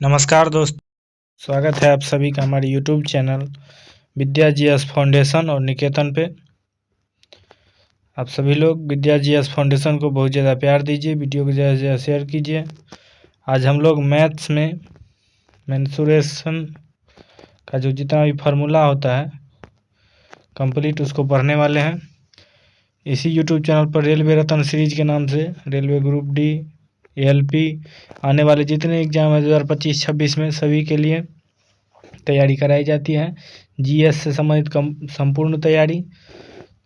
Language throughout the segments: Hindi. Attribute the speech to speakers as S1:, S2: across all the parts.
S1: नमस्कार दोस्त, स्वागत है आप सभी का हमारे यूट्यूब चैनल विद्या जीएस फाउंडेशन और निकेतन पे। आप सभी लोग विद्या जीएस फाउंडेशन को बहुत ज़्यादा प्यार दीजिए, वीडियो को ज़्यादा से ज़्यादा शेयर कीजिए। आज हम लोग मैथ्स में मेंसुरेशन का जो जितना भी फार्मूला होता है कंप्लीट उसको पढ़ने वाले हैं। इसी यूट्यूब चैनल पर रेलवे रत्न सीरीज के नाम से रेलवे ग्रुप डी, एएलपी आने वाले जितने एग्जाम है 2025-26 में सभी के लिए तैयारी कराई जाती है। जीएस से संबंधित संपूर्ण तैयारी।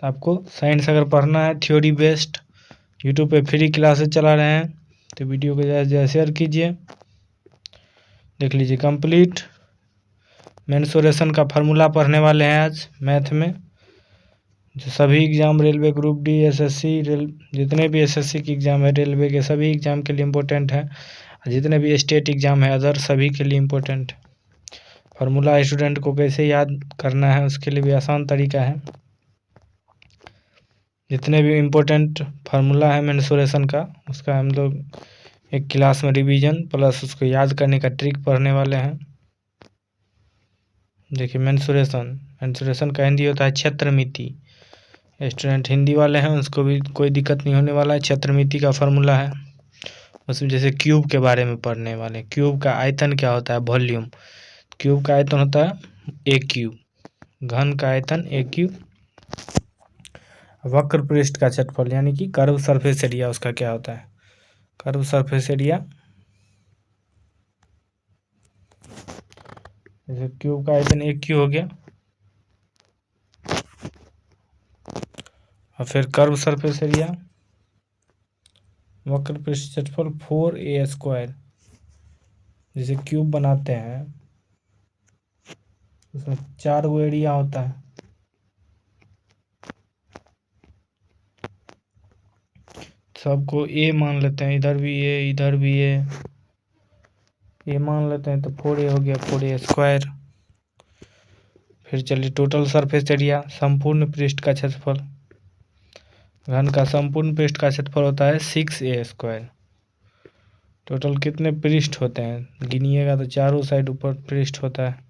S1: आपको साइंस अगर पढ़ना है थ्योरी बेस्ड यूट्यूब पे फ्री क्लासेस चला रहे हैं, तो वीडियो को ज़्यादा से ज़्यादा शेयर कीजिए। देख लीजिए कंप्लीट मेंसुरेशन का फार्मूला पढ़ने वाले हैं आज मैथ में। जो सभी exam railway group D, SSC, जितने भी एसएससी की एग्ज़ाम है रेलवे के सभी एग्ज़ाम के लिए इम्पोर्टेंट है। जितने भी स्टेट एग्ज़ाम है अदर सभी के लिए इम्पोर्टेंट। फार्मूला स्टूडेंट को कैसे याद करना है उसके लिए भी आसान तरीका है। जितने भी इम्पोर्टेंट फार्मूला है मेंसुरेशन का उसका हम लोग एक क्लास में रिवीजन प्लस उसको याद करने का ट्रिक पढ़ने वाले हैं। देखिए मेंसुरेशन का हिंदी होता है क्षेत्रमिति। स्टूडेंट हिंदी वाले हैं उसको भी कोई दिक्कत नहीं होने वाला है। क्षेत्रमिति का फार्मूला है उसमें जैसे क्यूब के बारे में पढ़ने वाले। क्यूब का आयतन क्या होता है? वॉल्यूम। क्यूब का आयतन होता है ए क्यूब। घन का आयतन ए क्यूब। वक्र पृष्ठ का क्षेत्रफल यानी कि कर्व सरफेस एरिया उसका क्या होता है? Curve surface area. जैसे क्यूब का आयतन एक क्यू हो गया और फिर कर्व सरफेस एरिया वक्र पृष्ठ क्षेत्रफल 4a²। जैसे क्यूब बनाते हैं उसमें 4 गो एरिया होता है। सबको ए मान लेते हैं, इधर भी ए इधर भी ए मान लेते हैं तो 4a हो गया 4a²। फिर चलिए टोटल सरफेस एरिया संपूर्ण पृष्ठ का क्षेत्रफल। घन का संपूर्ण पृष्ठ का क्षेत्रफल होता है 6a²। टोटल कितने पृष्ठ होते हैं गिनिएगा तो चारों साइड ऊपर पृष्ठ होता है।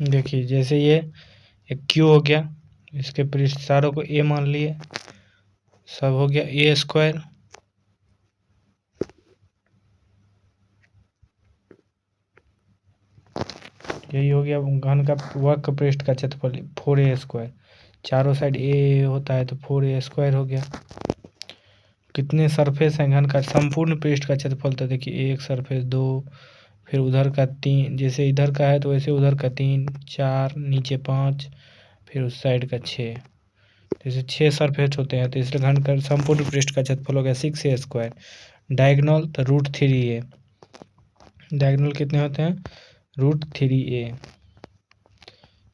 S1: देखिए जैसे ये एक क्यू हो गया, इसके पृष्ठ चारों को ए मान लिए, सब हो गया a²। यही हो गया घन का वक्र पृष्ठ का क्षेत्रफल 4a²। चारों साइड ए होता है तो 4a² हो गया। कितने सरफेस हैं घन का संपूर्ण पृष्ठ का क्षेत्रफल? तो देखिए एक सरफेस, दो, फिर उधर का 3, जैसे इधर का है तो वैसे उधर का 3, 4, नीचे 5, फिर उस साइड का 6। जैसे 6 सरफेस होते हैं तो इसलिए घन का संपूर्ण पृष्ठ का क्षेत्रफल हो गया 6a²। डायगोनल तो √3a। डायगोनल कितने होते हैं? √3a।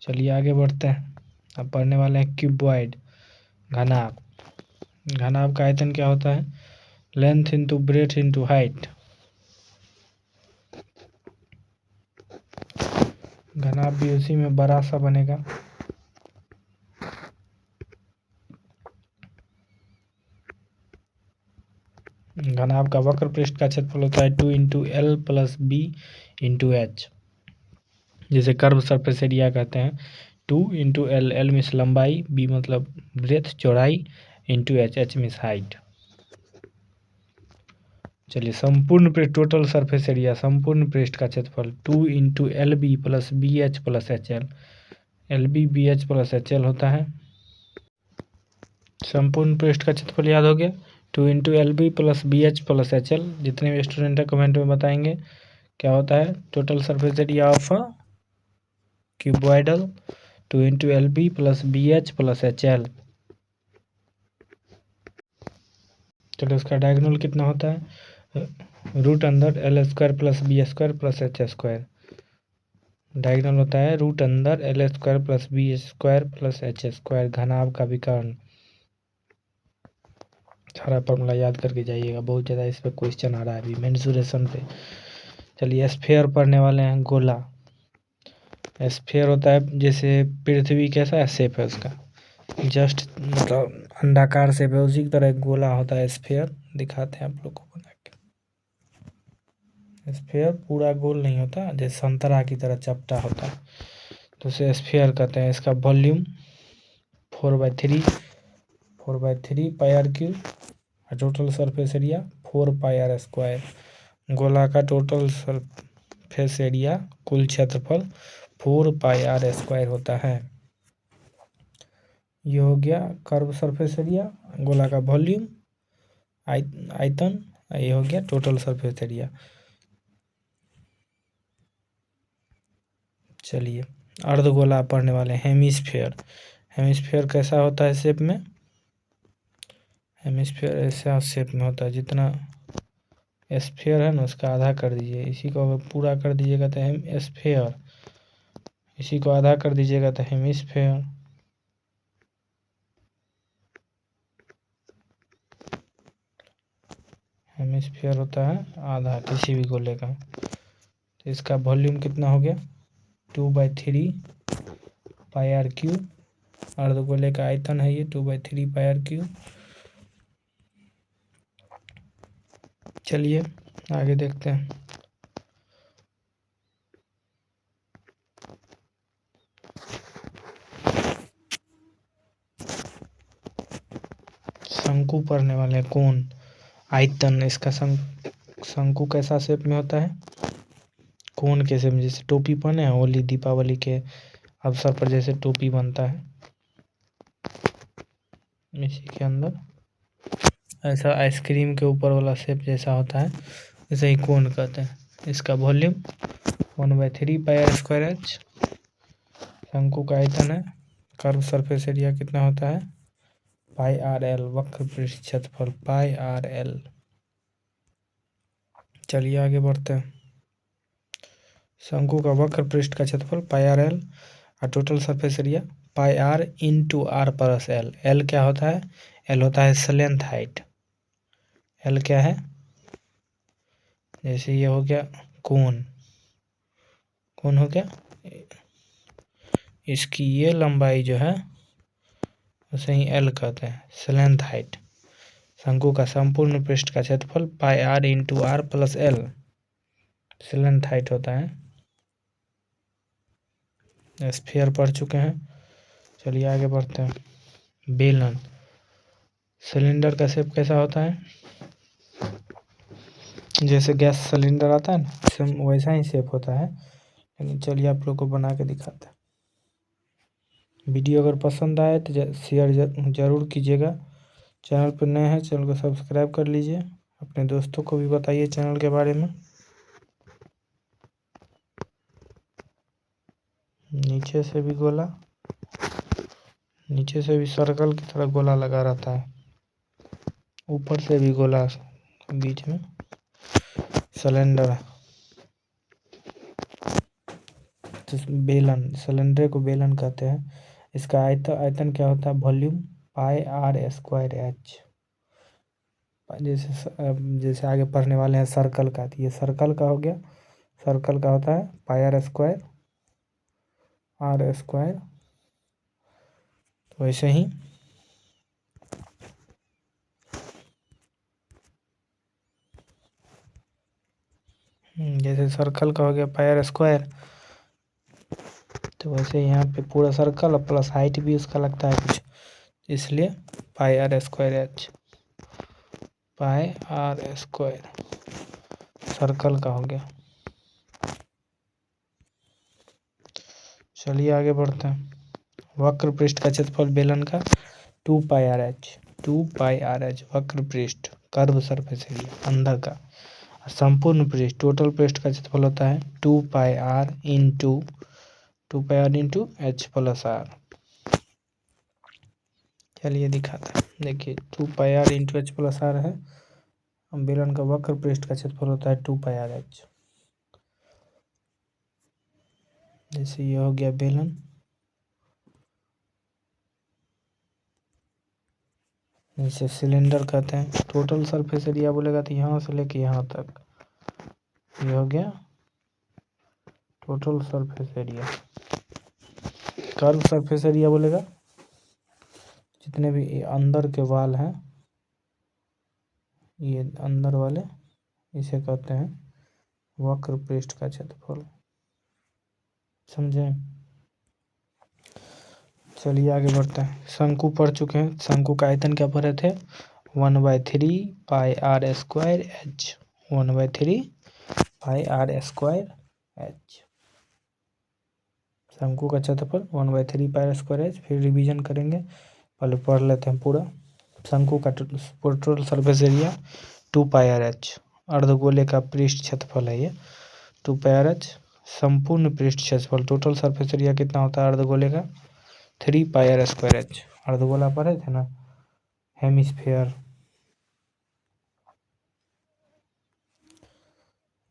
S1: चलिए आगे बढ़ते हैं। अब पढ़ने वाले हैं क्यूबॉइड, घनाभ। घनाभ का आयतन क्या होता है? Length into breadth into height. घनाभ भी उसी में बड़ा सा बनेगा। घनाभ का वक्र पृष्ठ का क्षेत्रफल होता है 2 × L + B × H। जिसे कर्व सरफेस एरिया कहते हैं। 2 × L, L मीन्स लंबाई, B मतलब ब्रेथ चौड़ाई, × H, H मीन्स हाइट। चलिए संपूर्ण पृष्ठ टोटल सरफेस एरिया संपूर्ण पृष्ठ का क्षेत्रफल 2 × LB + BH + HL। LB BH + HL होता है। संपूर्ण पृष्ठ का क्षेत्रफल याद हो गया 2 × LB + BH + HL। जितने भी स्टूडेंट है कमेंट में बताएंगे क्या होता है total surface area of cuboidal. 2 × LB + BH + HL। चलो उसका डायगोनल कितना होता है? √L² + B² + H²। डायगोनल होता है √L² + B² + H²। घनाभ का विकर्ण। सारा फॉर्मूला याद करके जाइएगा, बहुत ज़्यादा इस पर क्वेश्चन आ रहा है अभी मेंसुरेशन पे। चलिए स्फीयर पढ़ने वाले हैं, गोला। स्फीयर होता है जैसे पृथ्वी कैसा है शेप है उसका, जस्ट मतलब अंडाकार से उसी की तरह एक गोला होता है स्फेयर, दिखाते हैं आप लोग को बना के। स्फेयर पूरा गोल नहीं होता, जैसे संतरा की तरह चपटा होता है, तो उसे स्फेयर कहते हैं। इसका वॉल्यूम 4/3 पाई आर क्यूब, और total surface area 4 pi R square. गोला का टोटल सरफेस एरिया, कुल क्षेत्रफल 4 पाई आर स्क्वायर होता है। ये हो गया कर्व सरफेस एरिया, गोला का वॉल्यूम, आयतन, ये हो गया टोटल सरफेस एरिया। चलिए अर्धगोला पढ़ने वाले हेमिस्फेयर। हेमिस्फेयर कैसा होता है शेप में? हेमिस्फेयर ऐसा शेप में होता है, जितना स्फेयर है ना उसका आधा कर दीजिए, इसी को अगर पूरा कर दीजिएगा तो हेमिस्फेयर, इसी को आधा कर दीजिएगा तो हेमिस्फेयर। हेमिस्फेयर होता है आधा किसी भी गोले का। तो इसका वॉल्यूम कितना हो गया? 2/3 पाई आर क्यूब। अर्धगोले का आयतन है ये 2/3 पाई आर क्यूब। चलिए आगे देखते हैं। शंकु पढ़ने वाले कोण, आयतन। इसका शंकु कैसा शेप में होता है? कोण के शेप में, जैसे टोपी पहने हैं होली दीपावली के अवसर पर जैसे टोपी बनता है, इसी के अंदर ऐसा आइसक्रीम के ऊपर वाला शेप जैसा होता है, इसे ही कोण कहते हैं। इसका volume 1/3 pi R square H. शंकु का आयतन है, कर्व सरफेस एरिया कितना होता है? πr/l, वक्र पृष्ठ क्षेत्रफल πr/l। चलिए आगे बढ़ते हैं। शंकु का वक्र पृष्ठ का क्षेत्रफल πr/l और total surface area πr/r+l। l क्या होता है? l होता है स्लेंथ हाइट। l क्या है? जैसे ये हो गया कोण, कोण हो गया, इसकी ये लंबाई जो है उसे ही l कहते हैं, स्लेंथ हाइट। शंकु का संपूर्ण पृष्ठ का क्षेत्रफल πr×r+l स्लेंथ हाइट होता है। स्फीयर पढ़ चुके हैं। चलिए आगे बढ़ते हैं। बेलन, सिलेंडर का शेप कैसा होता है? जैसे गैस सिलेंडर आता है ना, वैसा ही शेप होता है, लेकिन चलिए आप लोग को बना के दिखाते हैं। वीडियो अगर पसंद आए तो शेयर जरूर कीजिएगा। चैनल पर नए हैं चैनल को सब्सक्राइब कर लीजिए, अपने दोस्तों को भी बताइए चैनल के बारे में। नीचे से भी गोला, नीचे से भी सर्कल की तरह गोला लगा रहता है, ऊपर से भी गोला, बीच में सिलेंडर। तो बेलन, सिलेंडर को बेलन कहते हैं। इसका आयतन क्या होता है? Volume πr²h। जैसे आगे पढ़ने वाले हैं सर्कल का, तो ये सर्कल का हो गया, सर्कल का होता है πr², r²। तो वैसे ही जैसे सर्कल का हो गया πr², तो वैसे यहाँ पे पूरा सर्कल और प्लस हाइट भी उसका लगता है कुछ, इसलिए πr²h, πr² सर्कल का हो गया। चलिए आगे बढ़ते हैं। वक्र पृष्ठ का क्षेत्रफल बेलन का 2πrh वक्र पृष्ठ, कर्व सरफेस एरिया अंदर का। संपूर्ण पृष्ठ, टोटल पृष्ठ का क्षेत्रफल होता है 2πr×h+r। चलिए दिखाते हैं। देखिए 2πr×h+r है, बेलन का वक्र पृष्ठ का क्षेत्रफल होता है 2πrh। जैसे ये हो गया बेलन, इसे सिलेंडर कहते हैं। टोटल सरफेस एरिया बोलेगा तो यहाँ से लेके यहाँ तक, ये हो गया total surface area. Curve surface area बोलेगा जितने भी ये अंदर के वाल हैं, ये अंदर वाले, इसे कहते हैं वक्र पृष्ठ का क्षेत्रफल। समझे? चलिए आगे बढ़ते हैं। शंकु पढ़ चुके हैं। शंकु का आयतन क्या पढ़े थे? 1/3 πr² h। 1/3 πr²h। शंकु का क्षेत्रफल 1/3 πr²h। फिर रिवीजन करेंगे, पहले पढ़ लेते हैं पूरा। शंकु का टोटल सरफेस एरिया 2πrh। अर्धगोले का पृष्ठ क्षेत्रफल है ये 2πrh। संपूर्ण पृष्ठ क्षेत्रफल टोटल सरफेस एरिया कितना होता है अर्धगोले का? 3πr²h। अर्धगोला पढ़े थे ना, हेमिस्फेयर।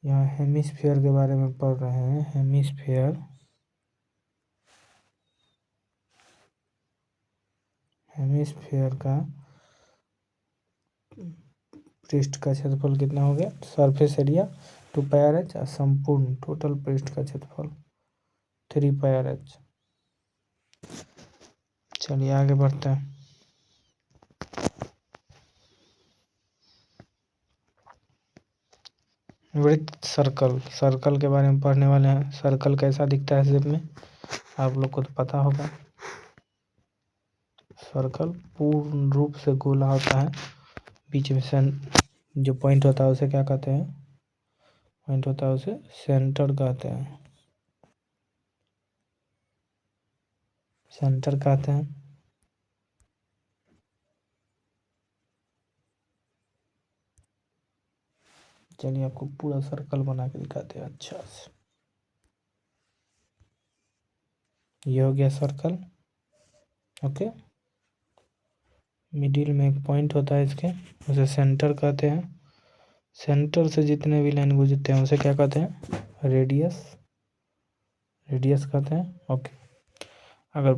S1: यहाँ हेमिस्फेयर के बारे में पढ़ रहे हैं। हेमिस्फेयर, हेमिस्फेयर का पृष्ठ का क्षेत्रफल कितना हो गया? सरफेस एरिया 2πrh और संपूर्ण टोटल पृष्ठ का क्षेत्रफल 3πrh। चलिए आगे बढ़ते हैं। वृत्त, सर्कल। सर्कल के बारे में पढ़ने वाले हैं। सर्कल कैसा दिखता है शेप में, आप लोग को तो पता होगा। सर्कल पूर्ण रूप से गोला होता है, बीच में जो पॉइंट होता है उसे क्या कहते हैं? पॉइंट होता है उसे सेंटर कहते हैं। सेंटर कहते हैं। चलिए आपको पूरा सर्कल बना के दिखाते हैं अच्छा से। ये हो गया सर्कल। ओके, मिडिल में एक पॉइंट होता है इसके, उसे सेंटर कहते हैं। सेंटर से जितने भी लाइन गुजरते हैं उसे क्या कहते हैं? रेडियस। रेडियस कहते हैं। ओके, अगर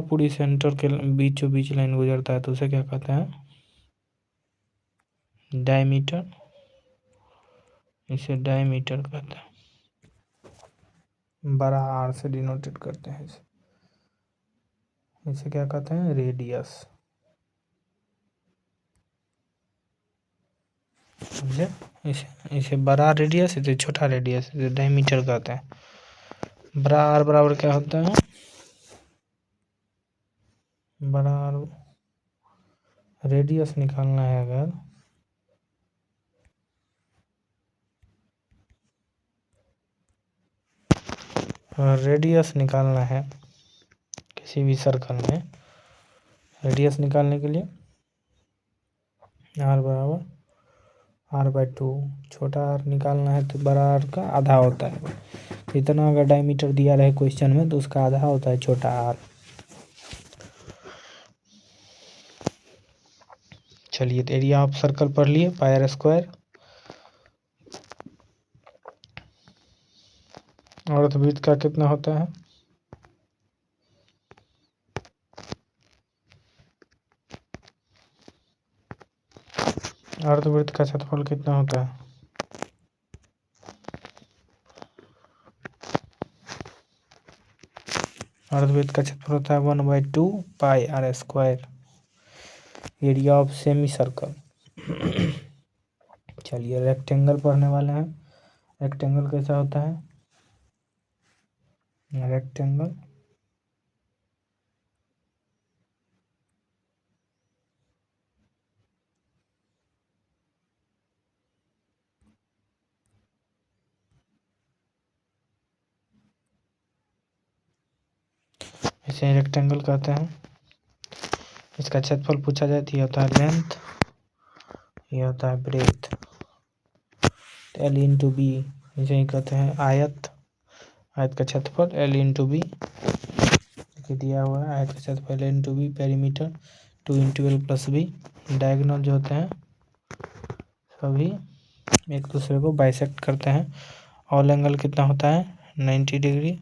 S1: पूरी सेंटर के बीचों बीच लाइन गुजरता है तो उसे क्या कहते हैं? डायमीटर। इसे डायमीटर कहते हैं। बड़ा आर से डिनोटेड करते हैं इसे। इसे क्या कहते हैं? रेडियस। समझे? इसे बड़ा रेडियस, इसे छोटा रेडियस, इसे डायमीटर कहते हैं। बड़ा आर बराबर क्या होता है? बड़ा आर रेडियस निकालना है अगर, रेडियस निकालना है किसी भी सर्कल में, रेडियस निकालने के लिए आर बराबर r/2। छोटा आर निकालना है तो बड़ा आर का आधा होता है। इतना अगर डायमीटर दिया रहे क्वेश्चन में तो उसका आधा होता है छोटा आर। चलिए, तो एरिया ऑफ सर्कल पढ़ लिए, πr²। अर्धवृत्त का कितना होता है? अर्धवृत्त का क्षेत्रफल कितना होता है? अर्धवृत्त का क्षेत्रफल होता है 1/2 πr²। Area of semi circle. चलिए रेक्टेंगल पढ़ने वाले हैं। रेक्टेंगल कैसा होता है? रेक्टेंगल इसे रेक्टेंगल कहते हैं। इसका क्षेत्रफल पूछा जाए तो ये होता है लेंथ, ये होता है ब्रेथ। L/B, इसे ही कहते हैं आयत। आयत का क्षेत्रफल L/B दिया हुआ है। आयत का क्षेत्रफल L/B। Perimeter 2 × L + B। Diagonal जो होते हैं सभी एक दूसरे को बाइसेक्ट करते हैं। ऑल एंगल कितना होता है? 90 डिग्री।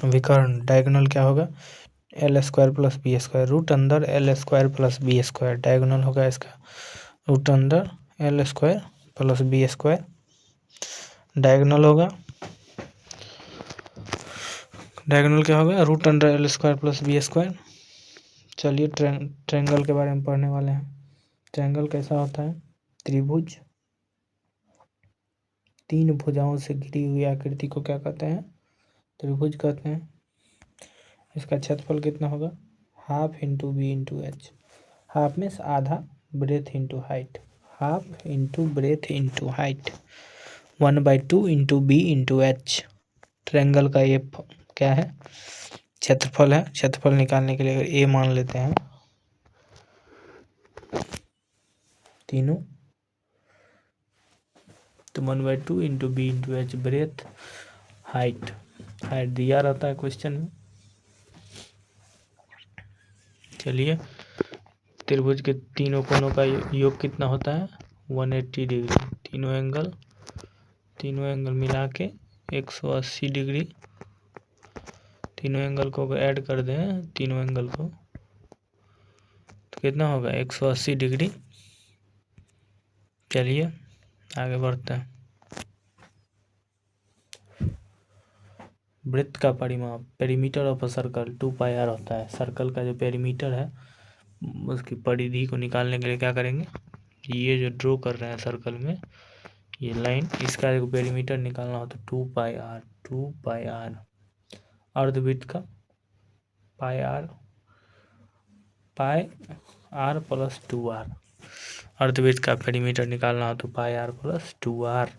S1: विकर्ण डायगोनल क्या होगा? L² + B²। रूट अंदर L² + B²। डायगोनल होगा इसका रूट अंदर L² + B²। डायगोनल होगा डायगोनल क्या होगा, root under L square plus B square. चलिए ट्रायंगल के बारे में पढ़ने वाले हैं। ट्रायंगल कैसा होता है, त्रिभुज, तीन भुजाओं से घिरी हुई आकृति को क्या कहते हैं, त्रिभुज कहते हैं। इसका क्षेत्रफल कितना होगा, half into B into H. Half means आधा, breadth into height, half into breadth into height, 1/2 into B into H. Triangle का ये क्या है, क्षेत्रफल है। क्षेत्रफल निकालने के लिए अगर ए मान लेते हैं तीनों, तो 1/2 into B into H, breadth, height. Height दिया रहता है क्वेश्चन में। चलिए, त्रिभुज के तीनों कोनों का योग कितना होता है, 180 डिग्री। तीनों एंगल मिला के 180 डिग्री। तीनों एंगल को अगर ऐड कर दें तीनों एंगल को, तो कितना होगा, 180 डिग्री। चलिए आगे बढ़ते हैं। वृत्त का परिमाप, perimeter of a circle 2πr होता है। सर्कल का जो पेरीमीटर है उसकी परिधि को निकालने के लिए क्या करेंगे, ये जो ड्रॉ कर रहे हैं सर्कल में ये लाइन, इसका एक पेरीमीटर निकालना हो तो 2πr। 2πr अर्धवृत्त का पाई आर प्लस 2r। अर्धवृत्त का पेरीमीटर निकालना हो तो πr प्लस 2r।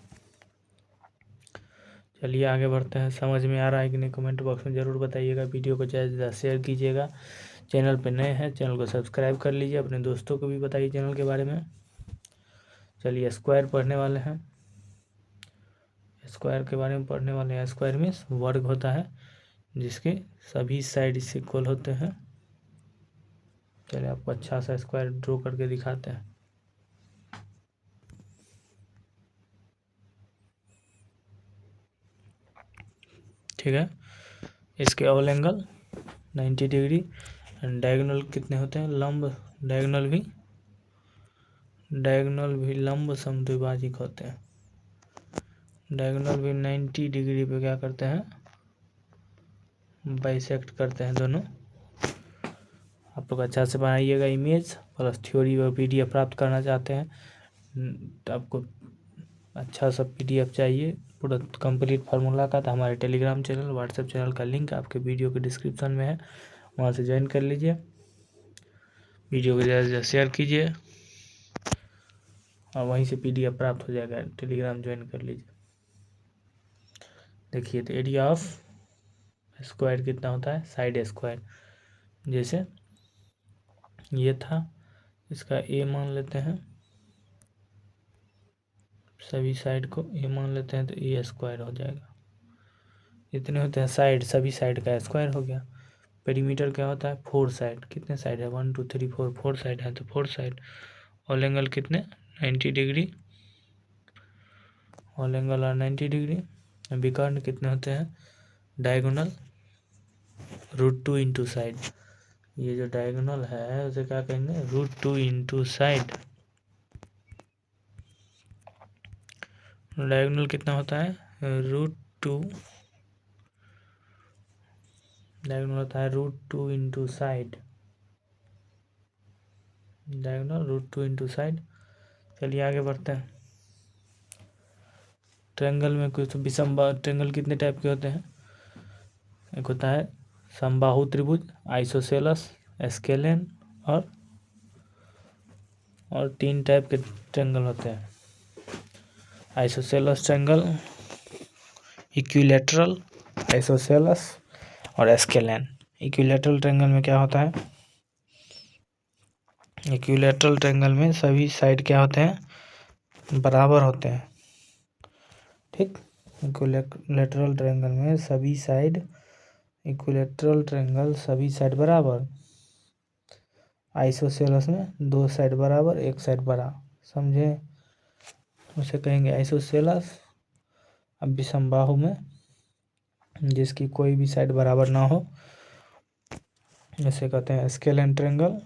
S1: चलिए आगे बढ़ते हैं। समझ में आ रहा है कि नहीं, कमेंट बॉक्स में ज़रूर बताइएगा। वीडियो को ज़्यादा से ज़्यादा शेयर कीजिएगा। चैनल पर नए हैं चैनल को सब्सक्राइब कर लीजिए, अपने दोस्तों को भी बताइए चैनल के बारे में। चलिए स्क्वायर पढ़ने वाले हैं। स्क्वायर के बारे में पढ़ने वाले हैं। स्क्वायर मीन्स वर्ग होता है जिसके सभी साइड इससे इक्वल होते हैं। चलिए आपको अच्छा सा स्क्वायर ड्रॉ करके दिखाते हैं। ठीक है, इसके ऑल एंगल 90 डिग्री। डायगोनल कितने होते हैं, लंब डायगोनल भी लंब समद्विभाजक होते हैं। डायगोनल भी 90 डिग्री पे क्या करते हैं, बाइसेक्ट करते हैं दोनों। आप लोग अच्छा से बनाइएगा। इमेज प्लस थ्योरी और PDF प्राप्त करना चाहते हैं तो आपको अच्छा सा PDF चाहिए पूरा कंप्लीट फार्मूला का, तो हमारे टेलीग्राम चैनल व्हाट्सएप चैनल का लिंक आपके वीडियो के डिस्क्रिप्शन में है, वहाँ से ज्वाइन कर लीजिए। वीडियो को ज़्यादा से ज़्यादा शेयर कीजिए और वहीं से PDF प्राप्त हो जाएगा। टेलीग्राम ज्वाइन कर लीजिए। देखिए तो एरिया ऑफ स्क्वायर कितना होता है, साइड स्क्वायर। जैसे ये था, इसका ए मान लेते हैं, सभी साइड को ए मान लेते हैं तो ए स्क्वायर हो जाएगा। जितने होते हैं साइड, सभी साइड का स्क्वायर हो गया। पेरीमीटर क्या होता है, 4 साइड। कितने साइड है, 1 2 3 4, 4 साइड है तो 4 साइड। ऑल एंगल कितने, 90 डिग्री। ऑल एंगल और 90 डिग्री। विकर्ण कितने होते हैं, डायगोनल √2 इंटू साइड। ये जो डायगोनल है उसे क्या कहेंगे, √2 इंटू साइड। डायगोनल कितना होता है, √2। डायगोनल होता है √2 into side. Diagonal √2 into side. चलिए आगे बढ़ते हैं। ट्रायंगल में कुछ ट्रायंगल कितने टाइप के होते हैं, एक होता है समबाहु त्रिभुज, आइसोसेलस, स्केलेन और 3 टाइप के ट्रायंगल होते हैं, आइसोसेलस ट्रायंगल, इक्विलैटरल, आइसोसेलस और स्केलेन। इक्विलैटरल ट्रायंगल में क्या होता है, इक्विलैटरल ट्रायंगल में सभी साइड क्या होते हैं, बराबर होते हैं। ठीक, इक्विलैटरल ट्रायंगल में सभी साइड, इक्विलैटरल ट्रायंगल सभी साइड बराबर। आइसोसेलस में 2 साइड बराबर, 1 साइड बड़ा, समझे, उसे कहेंगे आइसोसेलस। अब विषमबाहु में जिसकी कोई भी साइड बराबर ना हो इसे कहते हैं स्केलेन ट्रायंगल।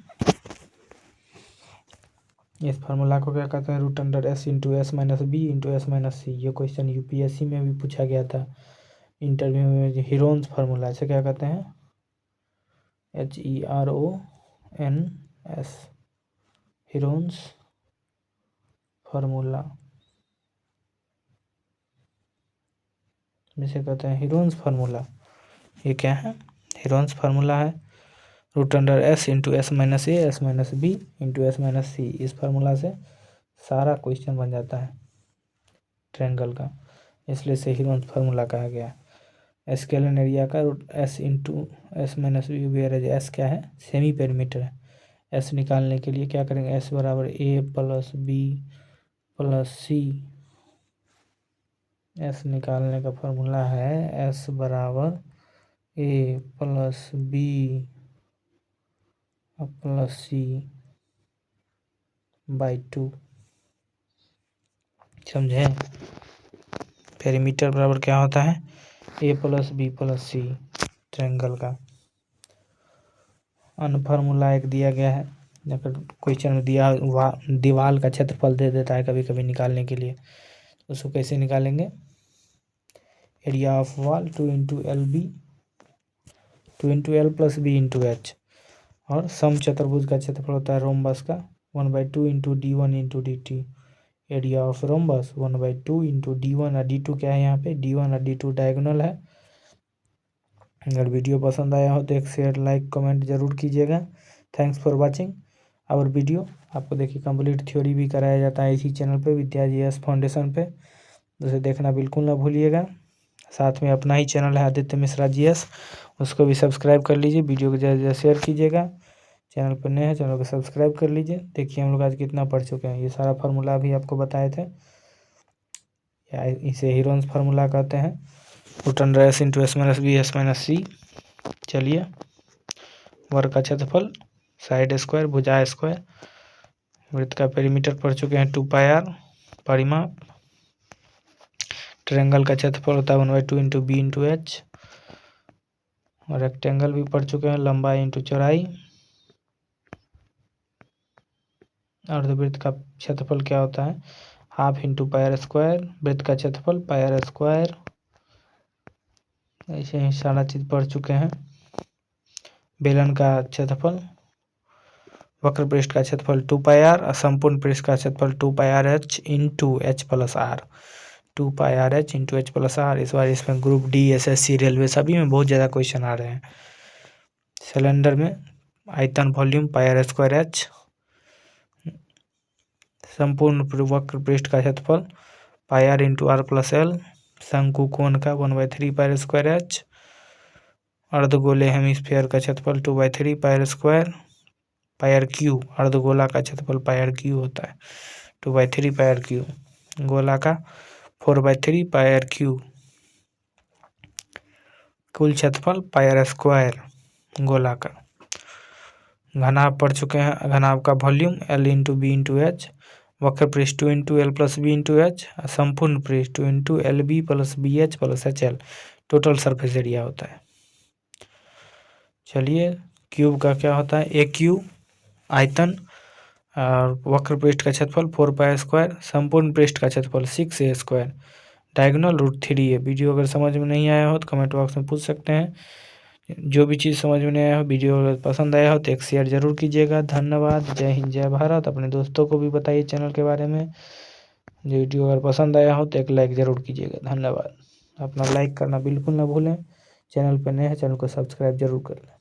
S1: इस फार्मूला को क्या कहते हैं, √S into S minus B into S minus C. ये क्वेश्चन UPSC में भी पूछा गया था। इंटरव्यू में हीरोन्स फार्मूला, ऐसे क्या कहते हैं, HERONS, हीरोन्स फार्मूला, जिसे कहते हैं हीरोन्स फार्मूला। ये क्या है, हीरोन्स फार्मूला है root under S into S minus A S minus B into S minus C। इस फार्मूला से सारा क्वेश्चन बन जाता है ट्रायंगल का, इसलिए इसे हीरोन्स फार्मूला कहा गया है। स्केलर एरिया का root S into S minus B, where as S क्या है, सेमी पेरीमीटर है। S निकालने के लिए क्या करेंगे, S बराबर A plus B plus C। S निकालने का फार्मूला है S बराबर A plus B plus C by 2। समझे, पेरीमीटर बराबर क्या होता है, A plus B plus C triangle का। अन्य फार्मूला एक दिया गया है, अगर क्वेश्चन में दिया दीवार का क्षेत्रफल दे देता है कभी कभी निकालने के लिए, उसको कैसे निकालेंगे, area of wall 2 into L B 2 into L plus B into H, और सम चतुर्भुज का क्षेत्रफल होता है रोम्बस का 1/2 into D1 into D. Area of rhombus 1/2 into D1 और D2 क्या है यहाँ पे, D1 और D2 डायगोनल है। अगर वीडियो पसंद आया हो तो एक शेयर लाइक कमेंट जरूर कीजिएगा। Thanks for watching our video. आपको देखिए कंप्लीट थ्योरी भी कराया जाता है इसी चैनल पे, विद्या GS फाउंडेशन पे, उसे देखना बिल्कुल ना भूलिएगा। साथ में अपना ही चैनल है आदित्य मिश्रा GS, उसको भी सब्सक्राइब कर लीजिए, वीडियो को ज़्यादा से ज़्यादा शेयर कीजिएगा। चैनल पर नए हैं चैनल को सब्सक्राइब कर लीजिए। देखिए हम लोग आज कितना पढ़ चुके हैं, ये सारा फार्मूला अभी आपको बताए थे, या इसे हीरोन्स फार्मूला कहते हैं, root under S into S minus B S minus C। चलिए, वर्ग का क्षेत्रफल, साइड स्क्वायर, भुजा स्क्वायर, वृत्त का पेरीमीटर पढ़ चुके हैं 2πr परिमाप, ट्रायंगल का क्षेत्रफल होता है 1/2 इंटू B इंटू H, और रेक्टेंगल भी पढ़ चुके हैं, लंबाई इंटू चौड़ाई, अर्धवृत्त का क्षेत्रफल क्या होता है, हाफ इंटू पायर स्क्वायर, वृत्त का क्षेत्रफल पायर स्क्वायर, ऐसे ही सारा चीज़ पढ़ चुके हैं। बेलन का क्षेत्रफल, वक्र पृष्ठ का क्षेत्रफल 2πr और संपूर्ण पृष्ठ का क्षेत्रफल 2πrh into H plus R, 2πrh into H plus R. इस बार इसमें ग्रुप D SSC रेलवे सभी में बहुत ज़्यादा क्वेश्चन आ रहे हैं। सिलेंडर में आयतन वॉल्यूम पायर स्क्वायर H, संपूर्ण वक्र पृष्ठ का क्षेत्रफल pi R into R plus L, शंकु कोण का 1/3 पायर स्क्वायर H, अर्धगोले हेमिस्फीयर का क्षेत्रफल 2/3 पायर स्क्वायर, पायर क्यू, अर्धगोला का क्षेत्रफल पायर क्यू होता है 2/3 पायर क्यू, गोला का 4/3 पायर क्यू, कुल क्षेत्रफल पायर स्क्वायर गोला का। घनाभ पढ़ चुके हैं, घनाभ का volume L into B into H, वक्र पृष्ठ 2 into L plus B into H, संपूर्ण पृष्ठ 2 into L B plus B H plus H L, total surface area होता है। चलिए, क्यूब का क्या होता है, ए क्यू आयतन, और वक्र पृष्ठ का क्षेत्रफल 4π स्क्वायर, संपूर्ण पृष्ठ का क्षेत्रफल 6a स्क्वायर, डायगोनल √3 है। वीडियो अगर समझ में नहीं आया हो तो कमेंट बॉक्स में पूछ सकते हैं। जो भी चीज़ समझ में नहीं आया हो, वीडियो अगर पसंद आया हो तो एक शेयर जरूर कीजिएगा। धन्यवाद, जय हिंद जय भारत। अपने दोस्तों को भी बताइए चैनल के बारे में। वीडियो अगर पसंद आया हो तो एक लाइक ज़रूर कीजिएगा। धन्यवाद, अपना लाइक करना बिल्कुल ना भूलें। चैनल पर नए हैं चैनल को सब्सक्राइब जरूर कर लें।